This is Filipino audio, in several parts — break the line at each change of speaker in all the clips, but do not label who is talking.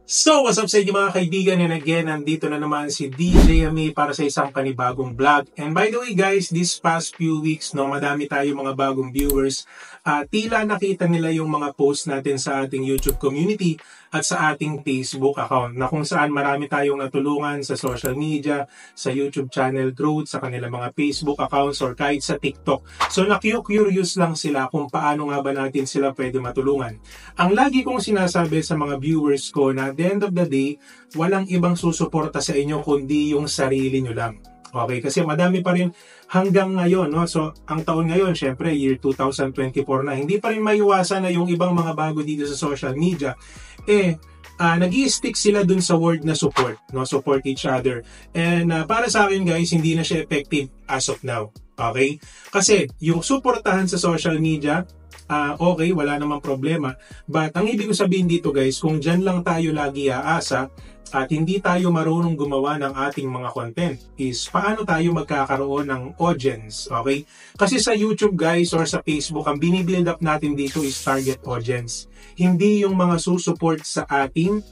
So, what's up sa inyo mga kaibigan, and again, nandito na naman si DJ Ami para sa isang panibagong vlog. And by the way guys, this past few weeks, madami tayo mga bagong viewers. Tila nakita nila yung mga post natin sa ating YouTube community at sa ating Facebook account na kung saan marami tayong natulungan sa social media, sa YouTube channel growth, sa kanilang mga Facebook accounts or kahit sa TikTok. So, curious lang sila kung paano nga ba natin sila pwede matulungan. Ang lagi kong sinasabi sa mga viewers ko na at the end of the day, walang ibang susuporta sa inyo kundi yung sarili nyo lang. Okay? Kasi madami pa rin hanggang ngayon. So, ang taon ngayon, syempre, year 2024 na, hindi pa rin maiwasan na yung ibang mga bago dito sa social media, nag-i-stick sila dun sa word na support. Support each other. And para sa akin guys, hindi na siya effective as of now. Okay? Kasi yung suportahan sa social media, okay, wala namang problema. But ang ibig ko sabihin dito guys, kung dyan lang tayo lagi aasa at hindi tayo marunong gumawa ng ating mga content, is paano tayo magkakaroon ng audience, okay? Kasi sa YouTube guys or sa Facebook, ang binibuild up natin dito is target audience. Hindi yung mga susupport sa ating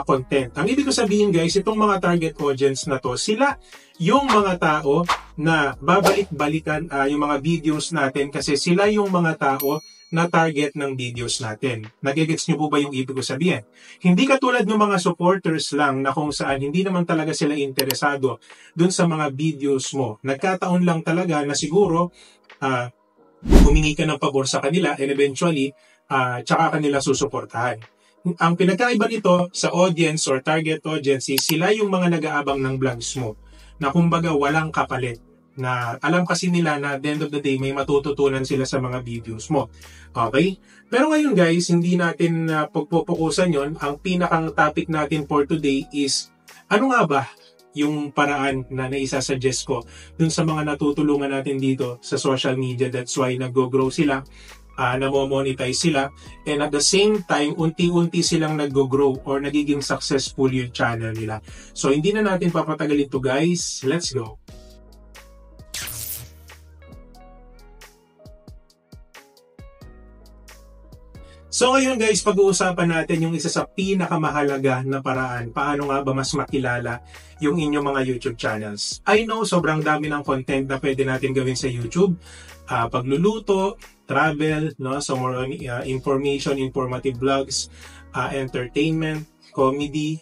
content. Ang ibig ko sabihin guys, itong mga target audience na to, sila yung mga tao na babalik-balikan yung mga videos natin kasi sila yung mga tao na target ng videos natin. Nagigets nyo po ba yung ibig ko sabihin? Hindi katulad ng mga supporters lang na kung saan hindi naman talaga sila interesado dun sa mga videos mo. Nagkataon lang talaga na siguro humingi ka ng pabor sa kanila and eventually tsaka kanila susuportahan. Ang pinagkaiba nito sa audience or target audience is sila yung mga nag-aabang ng vlogs mo na kumbaga walang kapalit, na alam kasi nila na at the end of the day may matututunan sila sa mga videos mo. Okay? Pero ngayon guys, hindi natin pagpupukusan yon. Ang pinakang topic natin for today is ano nga ba yung paraan na naisasuggest ko dun sa mga natutulungan natin dito sa social media. That's why nag-grow sila, namo-monetize sila, and at the same time, unti-unti silang nag-grow or nagiging successful yung channel nila. So, hindi na natin papatagalin to guys. Let's go! So ngayon guys, pag-uusapan natin yung isa sa pinakamahalaga na paraan paano nga ba mas makilala yung inyong mga YouTube channels. I know sobrang dami ng content na pwede natin gawin sa YouTube. Pagluluto, travel, so more on information, informative vlogs, entertainment, comedy,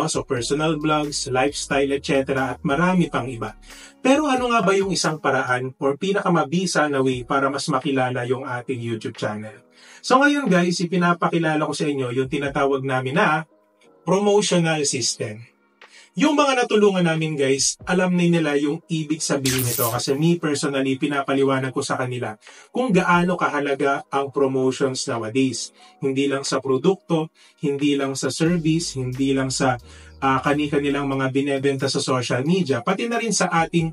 so personal vlogs, lifestyle, etc. at marami pang iba. Pero ano nga ba yung isang paraan or pinakamabisa na way para mas makilala yung ating YouTube channel? So ngayon guys, ipinapakilala ko sa inyo yung tinatawag namin na promotional system. Yung mga natulungan namin guys, alam na nila yung ibig sabihin nito kasi me personally, pinapaliwanag ko sa kanila kung gaano kahalaga ang promotions nowadays. Hindi lang sa produkto, hindi lang sa service, hindi lang sa kani-kanilang mga binebenta sa social media, pati na rin sa ating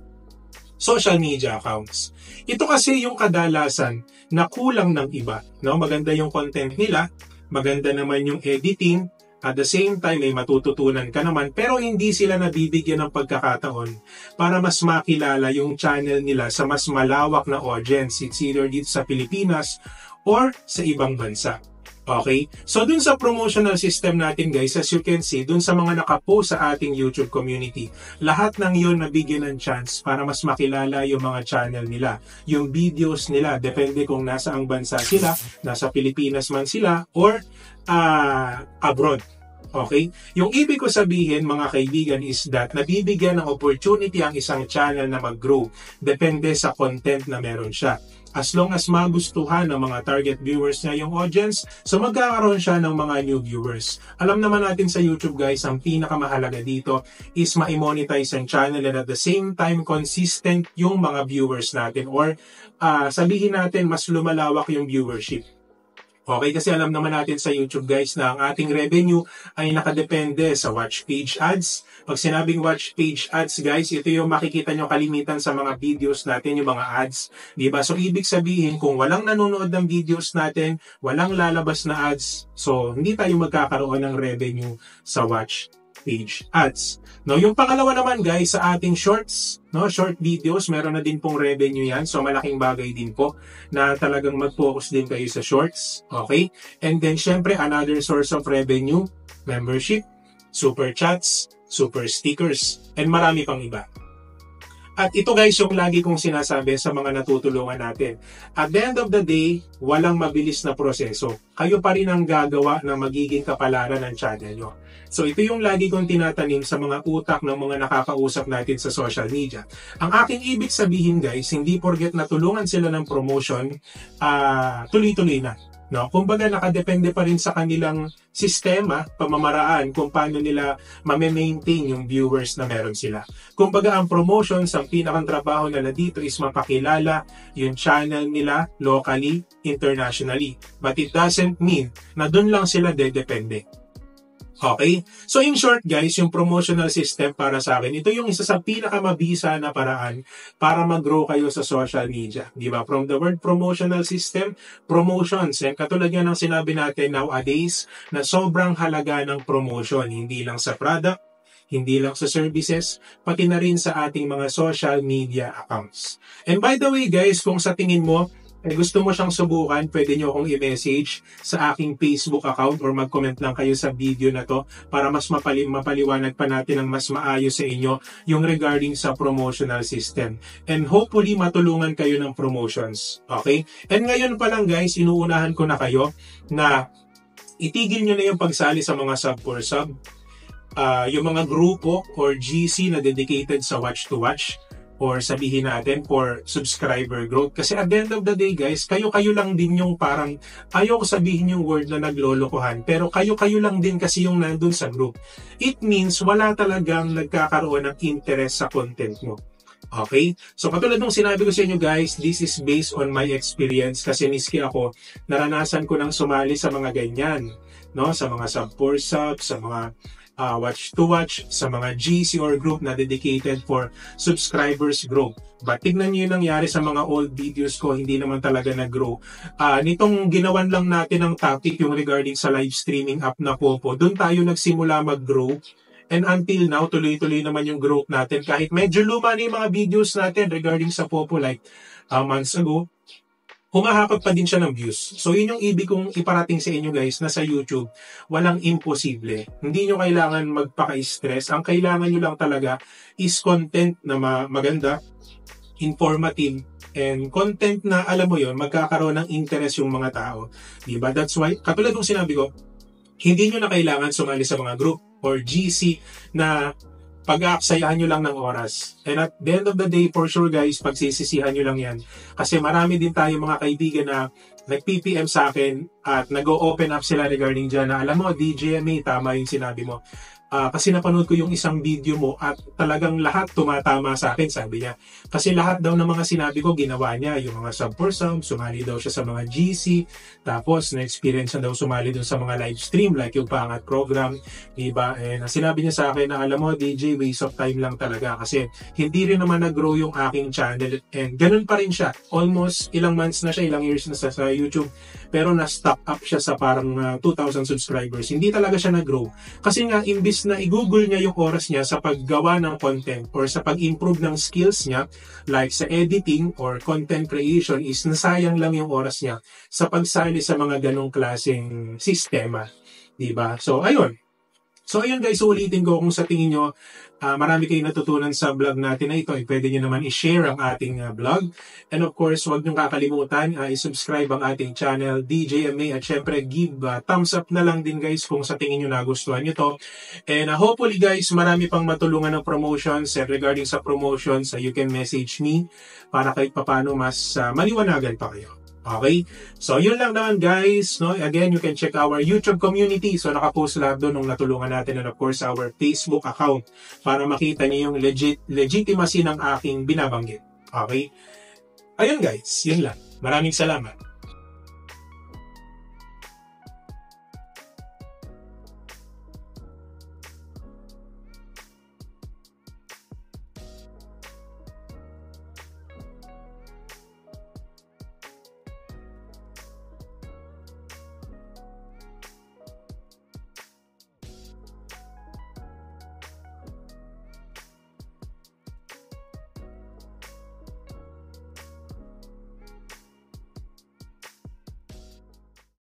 social media accounts. Ito kasi yung kadalasan na kulang ng iba. Maganda yung content nila, maganda naman yung editing, at the same time may matututunan ka naman, pero hindi sila nabibigyan ng pagkakataon para mas makilala yung channel nila sa mas malawak na audience. It's either dito sa Pilipinas or sa ibang bansa. Okay? So, dun sa promotional system natin guys, as you can see, dun sa mga nakapost sa ating YouTube community, lahat ng yun nabigyan ng chance para mas makilala yung mga channel nila, yung videos nila, depende kung nasa ang bansa sila, nasa Pilipinas man sila, or abroad. Okay? Yung ibig ko sabihin mga kaibigan is that nabibigyan ng opportunity ang isang channel na mag-grow. Depende sa content na meron siya. As long as magustuhan ng mga target viewers niya yung audience, so magkakaroon siya ng mga new viewers. Alam naman natin sa YouTube guys, ang pinakamahalaga dito is ma-monetize ang channel and at the same time consistent yung mga viewers natin or sabihin natin mas lumalawak yung viewership. Okay, kasi alam naman natin sa YouTube guys na ang ating revenue ay nakadepende sa watch page ads. Pag sinabing watch page ads guys, ito yung makikita nyo kalimitan sa mga videos natin, yung mga ads. Diba? So ibig sabihin kung walang nanonood ng videos natin, walang lalabas na ads, so hindi tayo magkakaroon ng revenue sa watch page ads. Yung pangalawa naman guys, sa ating shorts, short videos, meron na din pong revenue yan. So malaking bagay din po na talagang mag-focus din kayo sa shorts. Okay? And then syempre, another source of revenue membership, super chats, super stickers, and marami pang iba. At ito guys yung lagi kong sinasabi sa mga natutulungan natin. At the end of the day, walang mabilis na proseso. Kayo pa rin ang gagawa ng magiging kapalaran ng channel nyo. So ito yung lagi kong tinatanim sa mga utak ng mga nakakausap natin sa social media. Ang aking ibig sabihin guys, hindi porket natulungan sila ng promotion, tuloy-tuloy na. No? Kumbaga nakadepende pa rin sa kanilang sistema, pamamaraan kung paano nila mame-maintain yung viewers na meron sila. Kumbaga ang promotions, ang pinakang trabaho nila dito is mapakilala yung channel nila locally, internationally. But it doesn't mean na dun lang sila dedepende. Okay? So in short guys, yung promotional system para sa akin, ito yung isa sa pinakamabisa na paraan para mag-grow kayo sa social media. Di ba? From the word promotional system, promotions. And katulad nga ng sinabi natin nowadays na sobrang halaga ng promotion. Hindi lang sa product, hindi lang sa services, pati na rin sa ating mga social media accounts. And by the way guys, kung sa tingin mo, gusto mo siyang subukan, pwede nyo akong i-message sa aking Facebook account or mag-comment lang kayo sa video na to para mas mapaliwanag pa natin ang mas maayos sa inyo yung regarding sa promotional system. And hopefully matulungan kayo ng promotions. Okay? And ngayon pa lang guys, inuunahan ko na kayo na itigil nyo na yung pagsali sa mga sub for sub. Yung mga grupo or GC na dedicated sa watch to watch, or sabihin natin for subscriber growth. Kasi at the end of the day guys, kayo-kayo lang din yung parang, ayaw ko sabihin yung word na naglolokohan, pero kayo-kayo lang din kasi yung nandun sa group. It means wala talagang nagkakaroon ng interest sa content mo. Okay? So katulad nung sinabi ko sa inyo guys, this is based on my experience kasi miski ako, naranasan ko nang sumali sa mga ganyan. No? Sa mga sub for sub, sa mga watch to watch, sa mga GC or group na dedicated for subscribers growth. But tignan nyo yung nangyari sa mga old videos ko, hindi naman talaga nag-grow. Nitong ginawan lang natin ang topic yung regarding sa live streaming app na Popo, doon tayo nagsimula mag-grow. And until now, tuloy-tuloy naman yung growth natin. Kahit medyo luma na yung mga videos natin regarding sa Popo like months ago, humahakot pa din siya ng views. So yun yung ibig kong iparating sa inyo guys na sa YouTube, walang imposible. Hindi nyo kailangan magpaka-stress. Ang kailangan nyo lang talaga is content na maganda, informative, and content na alam mo yon magkakaroon ng interest yung mga tao. Diba? That's why, katulad ng sinabi ko, hindi nyo na kailangan sumali sa mga group or GC na pag-aaksayahan nyo lang ng oras. And at the end of the day, for sure guys, pagsisisihan nyo lang yan. Kasi marami din tayo mga kaibigan na nag-PPM sa akin at nag-open up sila regarding dyan na alam mo, DJMA, tama yung sinabi mo. Kasi napanood ko yung isang video mo at talagang lahat tumatama sa akin, sabi niya. Kasi lahat daw ng mga sinabi ko, ginawa niya. Yung mga sub for sub, sumali daw siya sa mga GC, tapos na-experience na daw sumali dun sa mga live stream like yung Pangat program, diba? And sinabi niya sa akin na alam mo, DJ, waste of time lang talaga kasi hindi rin naman nag-grow yung aking channel and ganun pa rin siya. Almost ilang months na siya, ilang years na sa YouTube, pero na-stock up siya sa parang 2,000 subscribers. Hindi talaga siya nag-grow. Kasi nga, imbis na i-google niya yung oras niya sa paggawa ng content or sa pag-improve ng skills niya, like sa editing or content creation, is nasayang lang yung oras niya sa pagsali sa mga ganong klaseng sistema. Diba? So, ayun. So, ayun guys, ulitin ko kung sa tingin nyo, marami kayong natutunan sa vlog natin na ito, pwede nyo naman i-share ang ating vlog. And of course, huwag nyo kakalimutan, i-subscribe ang ating channel, DJMA, at syempre, give thumbs up na lang din guys kung sa tingin nyo nagustuhan nyo to. And hopefully guys, marami pang matulungan ng promotions, and regarding sa promotions, you can message me para kahit papano mas maliwanagan pa kayo. Okay? So, yun lang naman guys. No? Again, you can check our YouTube community. So, nakapost lahat doon nung natulungan natin. And of course, our Facebook account para makita niyo yung legitimacy ng aking binabanggit. Okay? Ayun guys, yun lang. Maraming salamat.